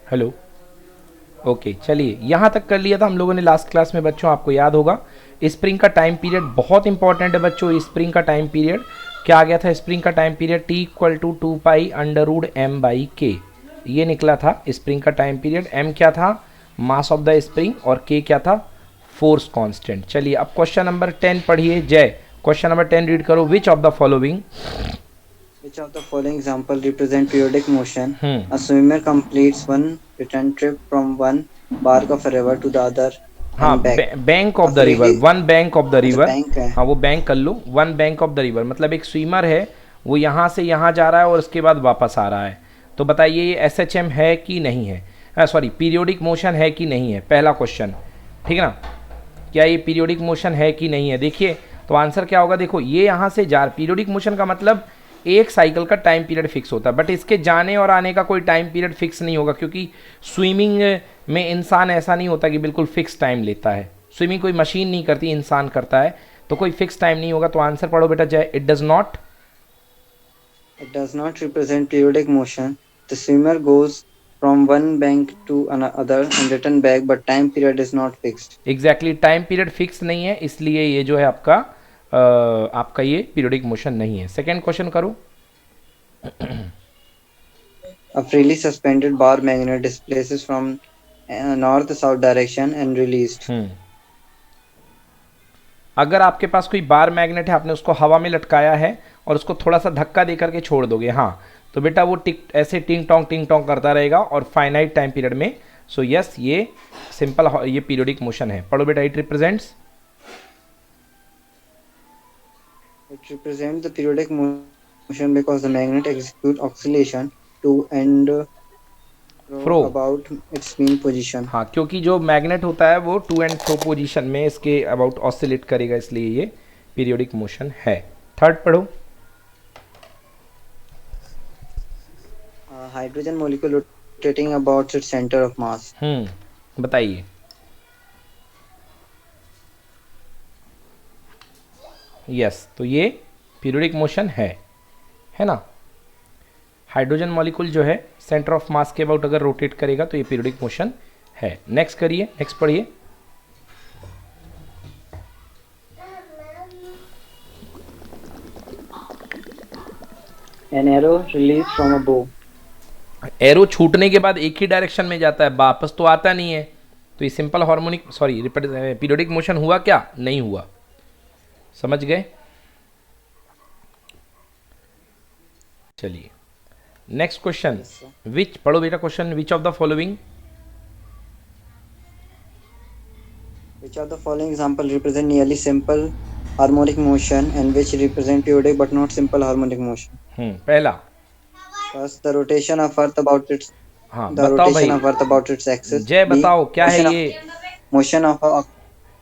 Hello. Okay, चलिए यहाँ तक कर लिया था हम लोगों ने लास्ट क्लास में बच्चों, आपको याद होगा। स्प्रिंग का टाइम पीरियड बहुत इंपॉर्टेंट है बच्चों। स्प्रिंग का टाइम पीरियड क्या आ गया था? स्प्रिंग का time period T equal to 2 pi under root m/k, ये निकला था स्प्रिंग का टाइम पीरियड। m क्या था? मास ऑफ द स्प्रिंग, और k क्या था? Force constant. चलिए अब क्वेश्चन नंबर 10 पढ़िए। जय, क्वेश्चन नंबर 10 रीड करो। Which of the following. Which of the following example represent periodic motion? Hmm. A swimmer completes one return trip from one bank of a river to the other हाँ, and back. Bank of A the river, freely one bank of the अच्छा river. Bank है। हाँ वो bank कर लो, one bank of the river मतलब एक swimmer है, वो यहाँ से यहाँ जा रहा है और उसके बाद वापस आ रहा है। तो बताइए ये एस एच एम है कि नहीं है? सॉरी, पीरियोडिक मोशन है कि नहीं है, पहला क्वेश्चन। ठीक है ना? क्या ये पीरियोडिक मोशन है कि नहीं है? देखिए तो आंसर क्या होगा। देखो ये यहाँ से जा, पीरियोडिक मोशन का मतलब एक साइकिल का टाइम पीरियड फिक्स होता है, बट इसके जाने और आने का कोई टाइम पीरियड फिक्स नहीं होगा, क्योंकि स्विमिंग में इंसान ऐसा नहीं होता कि बिल्कुल फिक्स टाइम लेता है। स्विमिंग कोई मशीन नहीं करती, इंसान करता है, तो कोई फिक्स टाइम नहीं होगा। तो आंसर पढ़ो बेटा जय। It does not. It does not represent periodic motion. The swimmer goes from one bank to another and return back, but time period is not fixed. Exactly time period fix नहीं है, इसलिए ये जो है आपका आपका ये पीरियोडिक मोशन नहीं है। सेकेंड क्वेश्चन करो। A freely suspended bar magnet displaces from north-south direction and released. अगर आपके पास कोई बार मैग्नेट है, आपने उसको हवा में लटकाया है और उसको थोड़ा सा धक्का दे करके छोड़ दोगे, हाँ, तो बेटा वो टिक ऐसे टिंग टोंग करता रहेगा और फाइनाइट टाइम पीरियड में। सो यस, ये सिंपल, ये पीरियोडिक मोशन है। पढ़ो बेटा। It represents. It represents the periodic motion because the magnet executes oscillation to and fro fro. about its mean position. हाँ, क्योंकि जो मैग्नेट होता है वो टू एंड फ्रो पोजीशन में इसके अबाउट ऑसिलेट करेगा, इसलिए ये पीरियोडिक मोशन है। थर्ड पढ़ो। A hydrogen molecule rotating about its center of mass. बताइए। यस, तो ये पीरियोडिक मोशन है ना? हाइड्रोजन मॉलिक्यूल जो है सेंटर ऑफ मास के अबाउट अगर रोटेट करेगा तो ये पीरियोडिक मोशन है। नेक्स्ट करिए, नेक्स्ट पढ़िए। An arrow released from a bow. Arrow छूटने के बाद एक ही डायरेक्शन में जाता है, वापस तो आता नहीं है। तो ये simple harmonic, sorry, periodic motion हुआ क्या? नहीं हुआ। समझ गए? चलिए नेक्स्ट क्वेश्चन। Yes, sir. विच, पढ़ो बेटा question. Which of the following. Which of the following example represent nearly simple harmonic motion and which represent periodic but not simple harmonic motion? पहला। First, the rotation of Earth about its हाँ the बताओ rotation भाई। of Earth about its axis. जय B. बताओ क्या है Motion of ये? motion of a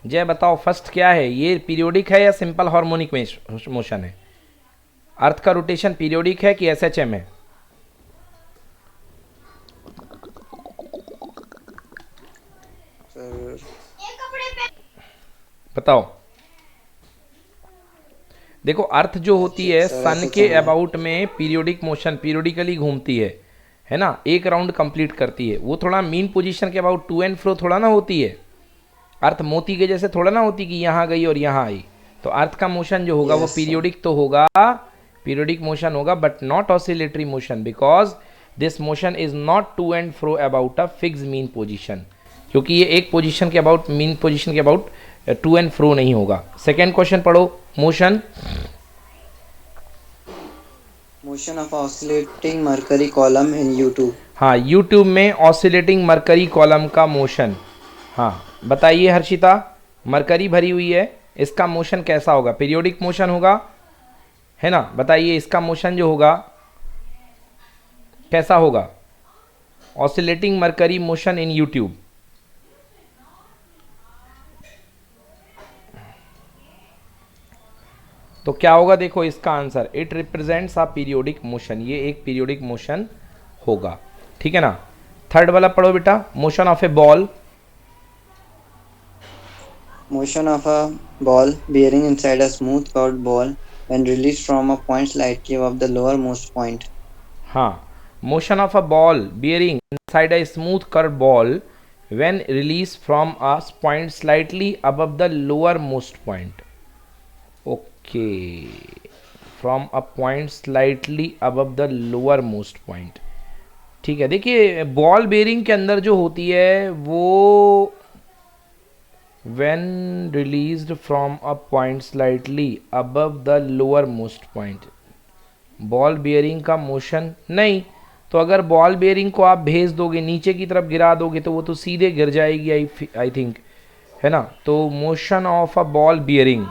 जय बताओ फर्स्ट क्या है ये? पीरियोडिक है या सिंपल हार्मोनिक मोशन है? अर्थ का रोटेशन पीरियोडिक है कि एस एच एम है? sir, बताओ। देखो अर्थ जो होती है sir, सन के SHM है। अबाउट में पीरियोडिक मोशन, पीरियोडिकली घूमती है ना? एक राउंड कंप्लीट करती है, वो थोड़ा मीन पोजीशन के अबाउट टू एंड फ्रो थोड़ा ना होती है। अर्थ मोती के जैसे थोड़ा ना होती कि यहाँ गई और यहाँ आई। तो अर्थ का मोशन जो होगा वो Yes, sir. पीरियोडिक तो होगा, पीरियोडिक मोशन होगा, but not oscillatory motion, because this motion is not to and fro about a fix mean position, क्योंकि ये एक पोजीशन के अबाउट, मीन पोजीशन के अबाउट टू एंड फ्रो नहीं होगा। सेकेंड क्वेश्चन पढ़ो। Motion. Motion of oscillating mercury column in U2. हाँ, YouTube में ऑसिलेटिंग मरकरी कॉलम का मोशन। हाँ बताइए हर्षिता, मरकरी भरी हुई है, इसका मोशन कैसा होगा? पीरियोडिक मोशन होगा, है ना? बताइए इसका मोशन जो होगा कैसा होगा? Oscillating mercury motion in YouTube. तो क्या होगा? देखो इसका answer, it represents a periodic motion, ये एक पीरियोडिक मोशन होगा। ठीक है ना? थर्ड वाला पढ़ो बेटा। Motion of A ball. Motion of a ball bearing inside a smooth curved ball when released from a point slightly above the lowermost point. हाँ, motion of a ball bearing inside a smooth curved ball when released from a point slightly above the lowermost point. Okay, from a point slightly above the lowermost point. ठीक है, देखिए ball bearing के अंदर जो होती है वो when released from a point slightly above the lowermost point. Ball bearing का मोशन नहीं, तो अगर बॉल बेयरिंग को आप भेज दोगे नीचे की तरफ गिरा दोगे तो वो तो सीधे गिर जाएगी, आई थिंक, है ना। तो motion of a ball bearing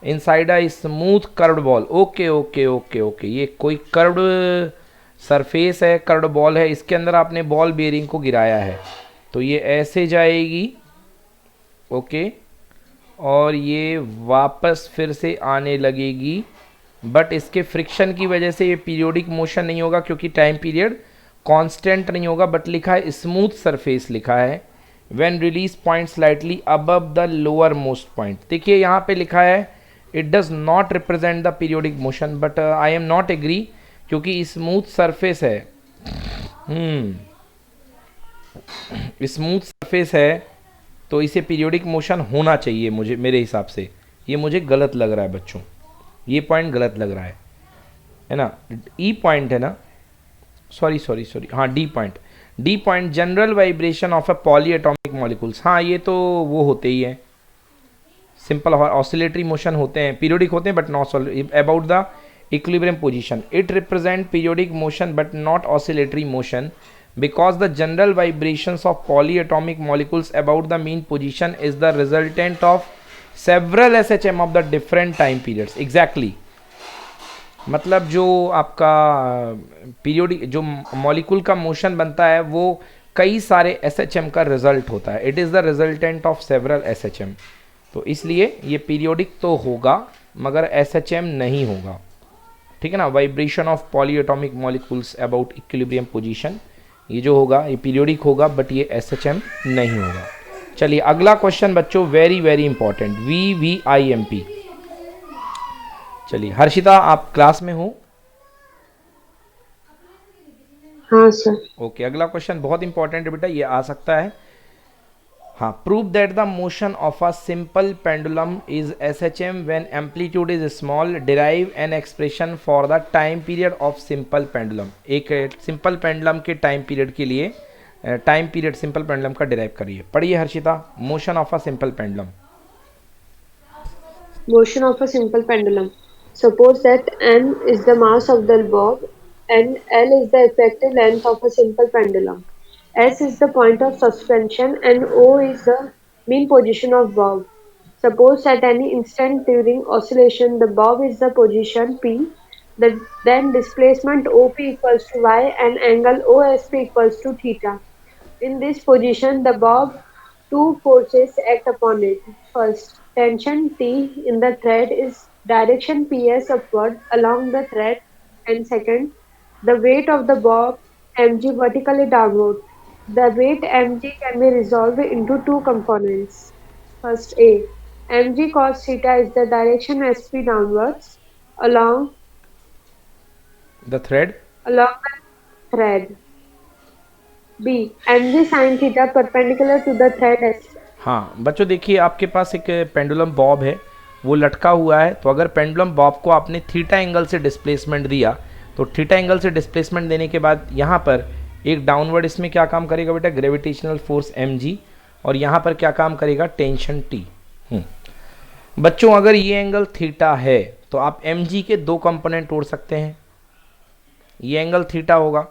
inside a smooth curved ball. Okay okay okay okay, ये कोई कर्व्ड सरफेस है, कर्व्ड बॉल है, इसके अंदर आपने बॉल बेयरिंग को गिराया है, तो ये ऐसे जाएगी, ओके, और ये वापस फिर से आने लगेगी, बट इसके फ्रिक्शन की वजह से ये पीरियोडिक मोशन नहीं होगा क्योंकि टाइम पीरियड कांस्टेंट नहीं होगा, बट लिखा है स्मूथ सरफेस लिखा है। When release point slightly above the lower most point. देखिए यहाँ पे लिखा है it does not represent the periodic motion, but I am not agree क्योंकि स्मूथ सरफेस है, स्मूथ सरफेस है तो इसे पीरियोडिक मोशन होना चाहिए मुझे, मेरे हिसाब से ये मुझे गलत लग रहा है बच्चों, ये पॉइंट गलत लग रहा है ना। ई पॉइंट है ना, सॉरी सॉरी सॉरी, हाँ D point, D point general vibration of a poly atomic molecules. हाँ ये तो वो होते ही हैं, सिंपल ऑसिलेटरी मोशन होते हैं, पीरियोडिक होते हैं but not about the equilibrium position. It represent periodic motion but not oscillatory motion because the general vibrations of polyatomic molecules about the mean position is the resultant of several SHM of the different time periods. Exactly, मतलब जो आपका periodic जो molecule का motion बनता है वो कई सारे SHM का रिजल्ट होता है, it is the resultant of several SHM, तो इसलिए ये पीरियोडिक तो होगा मगर SHM नहीं होगा, ठीक है ना। Vibration of polyatomic molecules about equilibrium position, ये जो होगा ये पीरियोडिक होगा बट ये SHM नहीं होगा। चलिए अगला क्वेश्चन बच्चों, वेरी वेरी इंपॉर्टेंट, VVIMP। चलिए हर्षिता आप क्लास में हो? हाँ सर। ओके, अगला क्वेश्चन बहुत इंपॉर्टेंट है बेटा, ये आ सकता है। हाँ, prove that the motion of a simple pendulum is SHM when amplitude is small, derive an expression for the time period of simple pendulum. एक सिंपल पेंडुलम के टाइम पीरियड के लिए टाइम पीरियड सिंपल पेंडुलम का derive करिए। पढ़िए Harshita, motion of a simple pendulum. Motion of a simple pendulum. Suppose that n is the mass of the bob and L is the effective length of a simple pendulum. S is the point of suspension and O is the mean position of bob. Suppose at any instant during oscillation the bob is the position P, then displacement OP equals to Y and angle OSP equals to theta. In this position the bob, two forces act upon it. First, tension T in the thread is direction PS upward along the thread, and second, the weight of the bob mg vertically downward. The weight mg can be resolved into two components. First, A. mg cos theta is the direction sp downwards along the thread, the thread. B. mg sin theta perpendicular to the thread s. हाँ बच्चों देखिए आपके पास एक pendulum Bob है, वो लटका हुआ है, तो अगर पेंडुलम बॉब को आपने थीटा एंगल से डिस्प्लेसमेंट दिया तो थीटा एंगल से डिस्प्लेसमेंट देने के बाद यहाँ पर एक डाउनवर्ड इसमें क्या काम करेगा बेटा, ग्रेविटेशनल फोर्स mg, और यहाँ पर क्या काम करेगा, टेंशन t। बच्चों अगर ये एंगल थीटा है तो आप mg के दो कंपोनेंट तोड़ सकते हैं, ये एंगल थीटा होगा,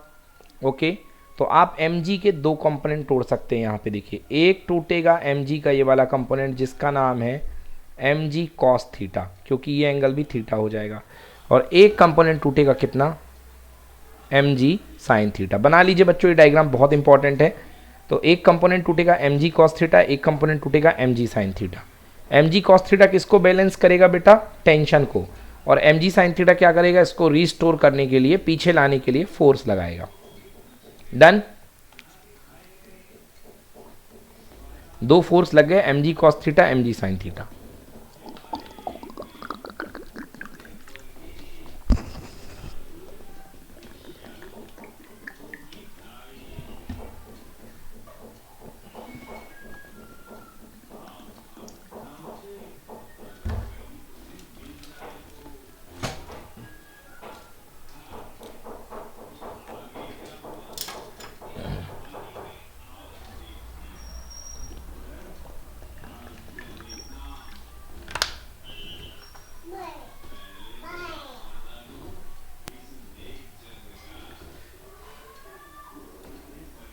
ओके, तो आप mg के दो कंपोनेंट तोड़ सकते हैं। यहाँ पे देखिए एक टूटेगा mg का ये वाला कंपोनेंट जिसका नाम है mg cos थीटा, क्योंकि ये एंगल भी थीटा हो जाएगा, और एक कंपोनेंट टूटेगा कितना, mg sin थीटा। बना लीजिए बच्चों, ये डायग्राम बहुत इंपॉर्टेंट है। तो एक कंपोनेंट टूटेगा mg cos थीटा, एक कंपोनेंट टूटेगा mg sin theta. mg cos theta किसको बैलेंस करेगा बेटा, टेंशन को, और mg sin थीटा क्या करेगा, इसको रिस्टोर करने के लिए, पीछे लाने के लिए फोर्स लगाएगा। डन, दो फोर्स लग गए, mg cos theta, mg sin theta.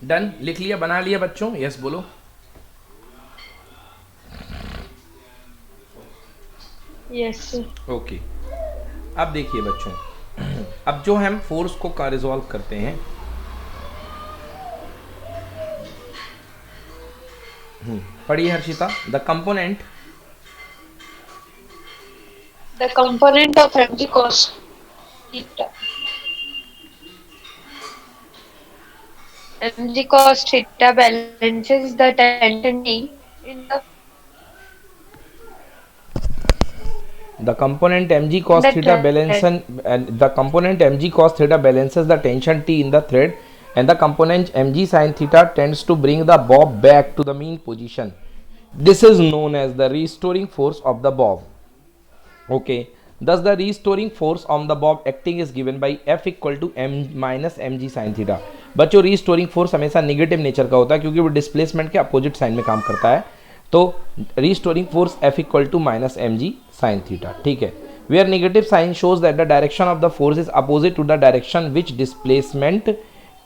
Done, लिख लिया, बना लिया बच्चों? यस बोलो। Yes, sir. ओके, अब देखिए बच्चों, अब जो हम फोर्स को का रिजॉल्व करते हैं, पढ़िए Harshita. The component The component of mg cos theta. Mg cos theta balances the tension T in the the component mg cos The theta thread. balances, and the component mg cos theta balances the tension T in the thread, and the component mg sin theta tends to bring the bob back to the mean position. This is known as the restoring force of the bob. Okay, thus the restoring force on the bob acting is given by F equal to m minus mg sin theta. बच्चों restoring force हमेशा negative nature का होता है क्योंकि वो displacement के opposite sign में काम करता है। तो restoring force F equal to minus m g sine theta, ठीक है। Where negative sign shows that the direction of the force is opposite to the direction which displacement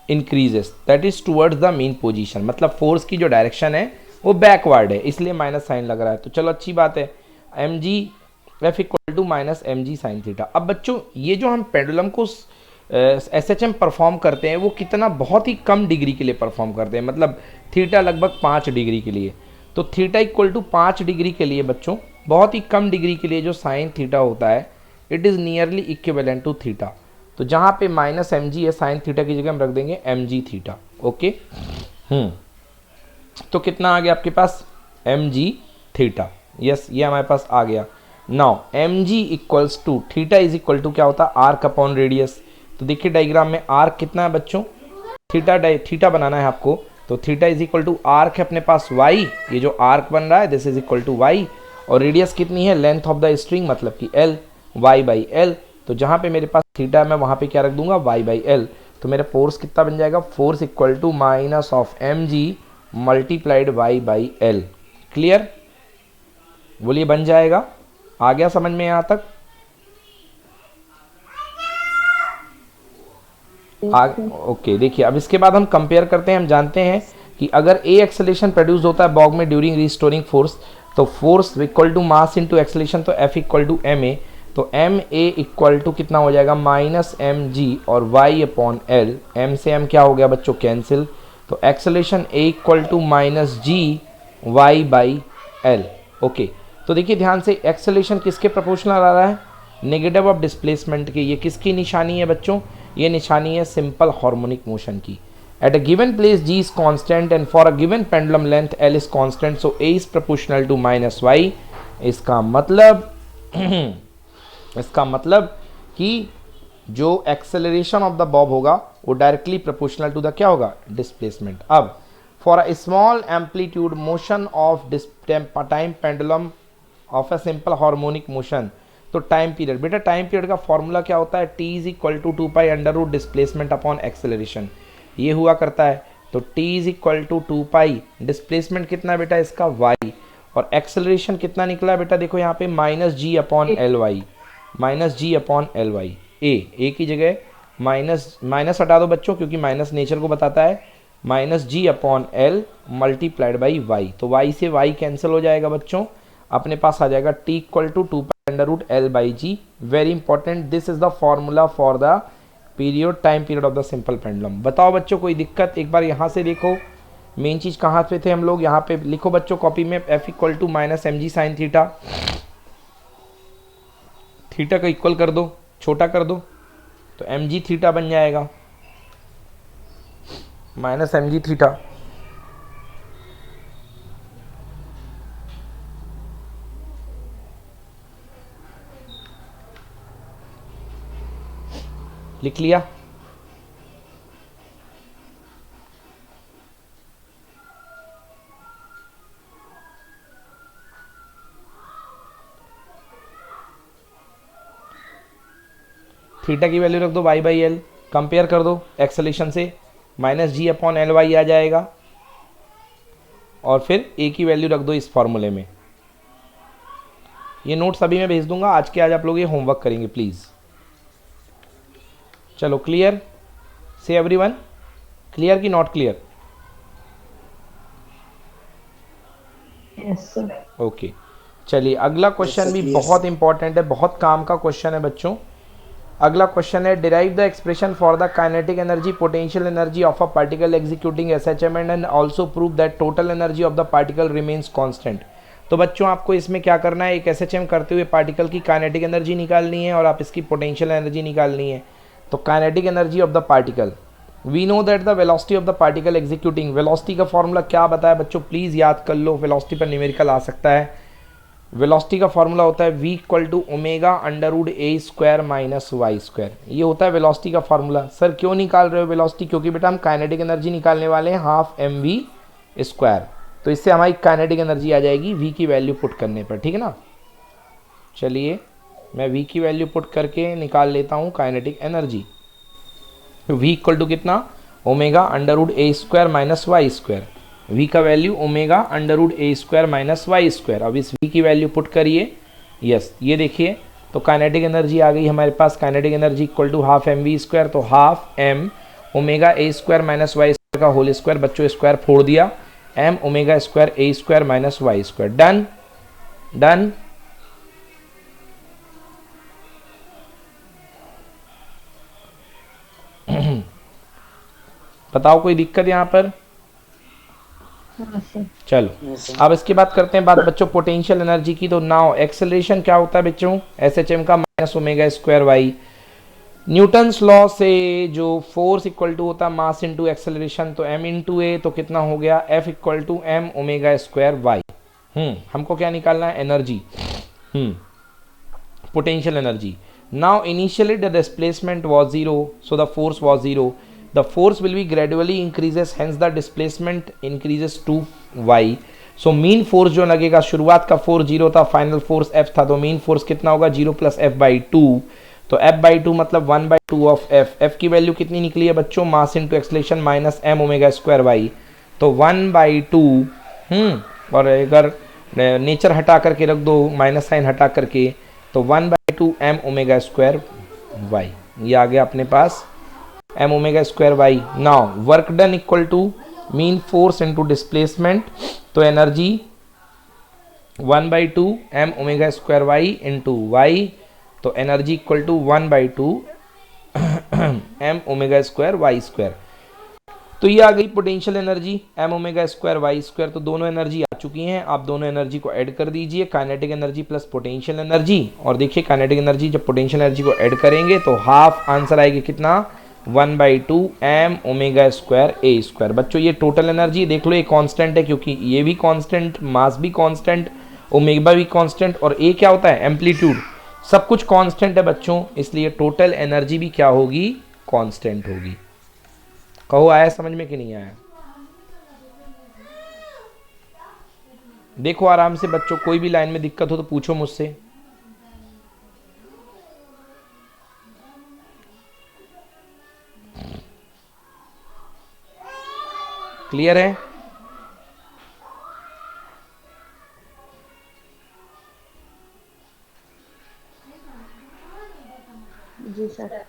increases, that is towards the mean position. मतलब force की जो direction है वो backward है, इसलिए minus sign लग रहा है। तो चलो अच्छी बात है, m g F equal to minus m g sine theta. अब बच्चों ये जो हम पेंडुलम को एस एच एम परफॉर्म करते हैं वो कितना, बहुत ही कम डिग्री के लिए परफॉर्म करते हैं, मतलब थीटा लगभग 5 डिग्री के लिए। तो थीटा इक्वल टू 5 डिग्री के लिए बच्चों, बहुत ही कम डिग्री के लिए जो साइन थीटा होता है, it is nearly equivalent to theta. तो जहाँ पे माइनस एम जी है, साइन थीटा की जगह हम रख देंगे एम जी थीटा। ओके, तो कितना आ गया आपके पास, एम जी थीटा। यस, ये हमारे पास आ गया। Now m g equals to theta is equal to क्या होता है, आर्क अपॉन रेडियस। तो देखिए डायग्राम में आर्क कितना है बच्चों, थीटा बनाना है आपको। तो theta is equal to arc है अपने पास वाई, ये जो आर्क बन रहा है this is equal to y, और रेडियस कितनी है, लेंथ ऑफ द स्ट्रिंग मतलब कि एल, वाई बाई एल। तो जहाँ पे मेरे पास थीटा मैं वहाँ पे क्या रख दूंगा, वाई बाई एल। तो मेरा फोर्स कितना बन जाएगा, force equal to minus of m g multiplied y by l. Clear, बोलिए बन जाएगा, आ गया समझ में यहाँ तक? ओके, देखिए अब इसके बाद हम कंपेयर करते हैं। हम जानते हैं कि अगर ए एक्सेलेरेशन प्रोड्यूस होता है बॉग में ड्यूरिंग रिस्टोरिंग फोर्स, तो force equal to mass into acceleration, तो F equal to M A. तो एम ए इक्वल टू कितना हो जाएगा, माइनस एम जी और वाई अपॉन एल। एम से एम क्या हो गया बच्चों, कैंसिल। तो acceleration a equal to minus g y by l. Okay, तो देखिए ध्यान से, एक्सेलेरेशन किसके प्रोपोर्शनल आ रहा है, नेगेटिव ऑफ डिस्प्लेसमेंट के। ये किसकी निशानी है बच्चों, ये निशानी है सिंपल हार्मोनिक मोशन की। At a given place g is constant and for a given pendulum length L is constant, so A is proportional to minus y। इसका मतलब कि जो एक्सेलरेशन ऑफ द बॉब होगा वो डायरेक्टली प्रोपोर्शनल टू द क्या होगा, displacement. अब for a small amplitude motion of time pendulum of a simple harmonic motion, तो टाइम पीरियड, बेटा टाइम पीरियड का फॉर्मूला क्या होता है, t is equal to 2 pi under root displacement upon acceleration, ये हुआ करता है। तो t is equal to 2 pi, displacement कितना है बेटा इसका, y, और एक्सेलरेशन कितना निकला है बेटा, देखो यहाँ पे minus g upon L Y, minus g upon L Y. ए की जगह माइनस हटा दो बच्चों क्योंकि माइनस नेचर को बताता है, minus g upon l multiplied by y. तो y से y कैंसिल हो जाएगा बच्चों, अपने पास आ जाएगा t equal to 2 under root l by g. Very important, this is the formula for the period, time period of the simple pendulum. बताओ बच्चों कोई दिक्कत, एक बार यहाँ से देखो मेन चीज कहाँ पे थे हम लोग, यहाँ पे लिखो बच्चों कॉपी में, f equal to minus m g sine theta, theta को इक्वल कर दो, छोटा कर दो, तो एम जी थीटा बन जाएगा, माइनस एम जी थीटा। लिख लिया, थीटा की वैल्यू रख दो वाई बाई एल, कंपेयर कर दो एक्सेलेरेशन से, minus g upon L Y आ जाएगा, और फिर ए की वैल्यू रख दो इस फॉर्मूले में। ये नोट सभी में भेज दूंगा, आज के आज आप लोग ये होमवर्क करेंगे प्लीज़। चलो क्लियर से एवरीवन, क्लियर कि not clear? Yes sir. Okay, चलिए अगला क्वेश्चन भी बहुत इंपॉर्टेंट है, बहुत काम का क्वेश्चन है बच्चों। अगला क्वेश्चन है derive the expression for the kinetic energy potential energy of a particle executing SHM and also prove that total energy of the particle remains constant. तो बच्चों आपको इसमें क्या करना है, एक एसएचएम करते हुए पार्टिकल की काइनेटिक एनर्जी निकालनी है और आप इसकी पोटेंशियल एनर्जी निकालनी है। तो kinetic energy of the particle, we know that the velocity of the particle executing, velocity का फॉर्मूला क्या बताया बच्चों, प्लीज़ याद कर लो, वेलोसिटी पर न्यूमेरिकल आ सकता है। वेलोसिटी का फॉर्मूला होता है v equal to omega √a² minus y²। ये होता है वेलोसिटी का फॉर्मूला। सर क्यों निकाल रहे हो वेलोसिटी, क्योंकि बेटा हम काइनेटिक एनर्जी निकालने वाले हैं हाफ mv²। तो इससे हमारी काइनेटिक एनर्जी आ जाएगी v की वैल्यू पुट करने पर, ठीक है ना। चलिए मैं v की वैल्यू पुट करके निकाल लेता हूँ kinetic energy. v equal to कितना, omega √a² minus y²। v का value omega √a² minus y²। अब इस v की वैल्यू पुट करिए, यस ये देखिए तो काइनेटिक एनर्जी आ गई हमारे पास, kinetic energy equal to half mv²। तो half m omega a² minus y² का होल स्क्वायर, बच्चों स्क्वायर फोड़ दिया, m omega square a² minus y²। Done done. बताओ कोई दिक्कत यहाँ पर। चलो अब इसके बाद करते हैं बात बच्चों पोटेंशियल एनर्जी की। तो नाउ एक्सेलरेशन क्या होता है बच्चों, एसएचएम का minus omega y. Newton's law से जो फोर्स इक्वल टू होता है मास इंटू एक्सेलरेशन, तो m इंटू ए तो कितना हो गया F equal to m omega y. हमको क्या निकालना है, energy, potential energy. Now initially the displacement was 0, so the force was 0। The force will be gradually increases, hence the displacement increases to y. So mean force जो लगेगा, शुरुआत का force 0 था, final force f था, तो mean force कितना होगा 0 plus f/2। तो f/2 मतलब 1/2 ऑफ f। f की वैल्यू कितनी निकली है बच्चों, mass into acceleration minus m omega y. तो 1/2 और अगर नेचर हटा करके रख दो, माइनस साइन हटा करके, तो 1/2 m ओमेगा² वाई। ये आ गया अपने पास m omega y. Now work done equal to mean force into displacement, तो energy 1/2 m omega y into y, तो energy equal to 1/2 m omega y. तो ये आ गई potential energy m omega y. तो दोनों एनर्जी आ चुकी हैं, आप दोनों एनर्जी को ऐड कर दीजिए, kinetic energy plus potential energy. और देखिए काइनेटिक एनर्जी जब पोटेंशियल एनर्जी को ऐड करेंगे तो हाफ आंसर आएगी कितना, 1/2 m ओमेगा² a²। बच्चों ये टोटल एनर्जी देख लो, ये कांस्टेंट है क्योंकि ये भी कांस्टेंट, मास भी कांस्टेंट, ओमेगा भी कांस्टेंट, और a क्या होता है, एम्पलीट्यूड, सब कुछ कांस्टेंट है बच्चों, इसलिए टोटल एनर्जी भी क्या होगी, कांस्टेंट होगी। कहो आया समझ में कि नहीं आया। देखो आराम से बच्चों, कोई भी लाइन में दिक्कत हो तो पूछो मुझसे। क्लियर है। जी सर।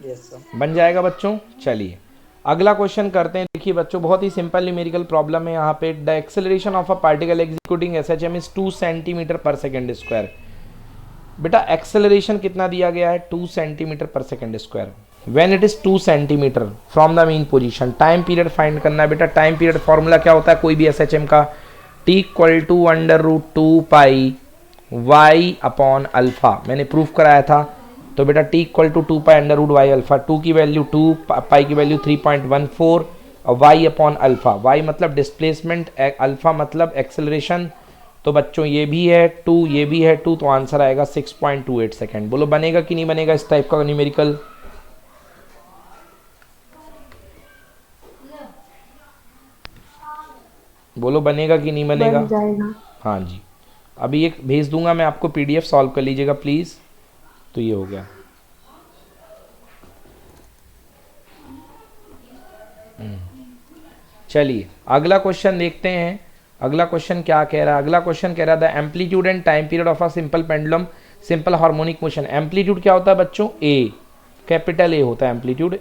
Yes sir. बन जाएगा बच्चों। चलिए अगला क्वेश्चन करते हैं। देखिए बच्चों बहुत ही सिंपल न्यूमेरिकल प्रॉब्लम है यहाँ पे। The acceleration of a particle executing SHM is 2 centimetre पर सेकेंड स्क्वायर। बेटा एक्सेलरेशन कितना दिया गया है, 2 सेंटीमीटर पर second square. When it is 2 centimetre from the mean position. Time period find करना है बेटा। टाइम पीरियड फॉर्मूला क्या होता है कोई भी एसएचएम का, t equal to √2 pi y upon alpha. मैंने प्रूफ कराया था, तो बेटा t equal to 2 pi √y alpha. 2 की वैल्यू 2, पाई की वैल्यू 3.14 और y अपॉन अल्फा। y मतलब डिस्प्लेसमेंट, अल्फा मतलब एक्सेलरेशन। तो बच्चों ये भी है 2, ये भी है 2, तो आंसर आएगा 6.28 सेकेंड। बोलो बनेगा कि नहीं बनेगा इस टाइप का न्यूमेरिकल। बोलो बनेगा कि नहीं बनेगा। बन जाएगा। हाँ जी, अभी एक भेज दूंगा मैं आपको PDF, सॉल्व कर लीजिएगा प्लीज़। तो ये हो गया। चलिए अगला क्वेश्चन देखते हैं। अगला क्वेश्चन क्या कह रहा है, अगला क्वेश्चन कह रहा था amplitude and time period of a simple pendulum simple harmonic motion. Amplitude क्या होता है बच्चों, A, कैपिटल A होता है एम्पलीट्यूड।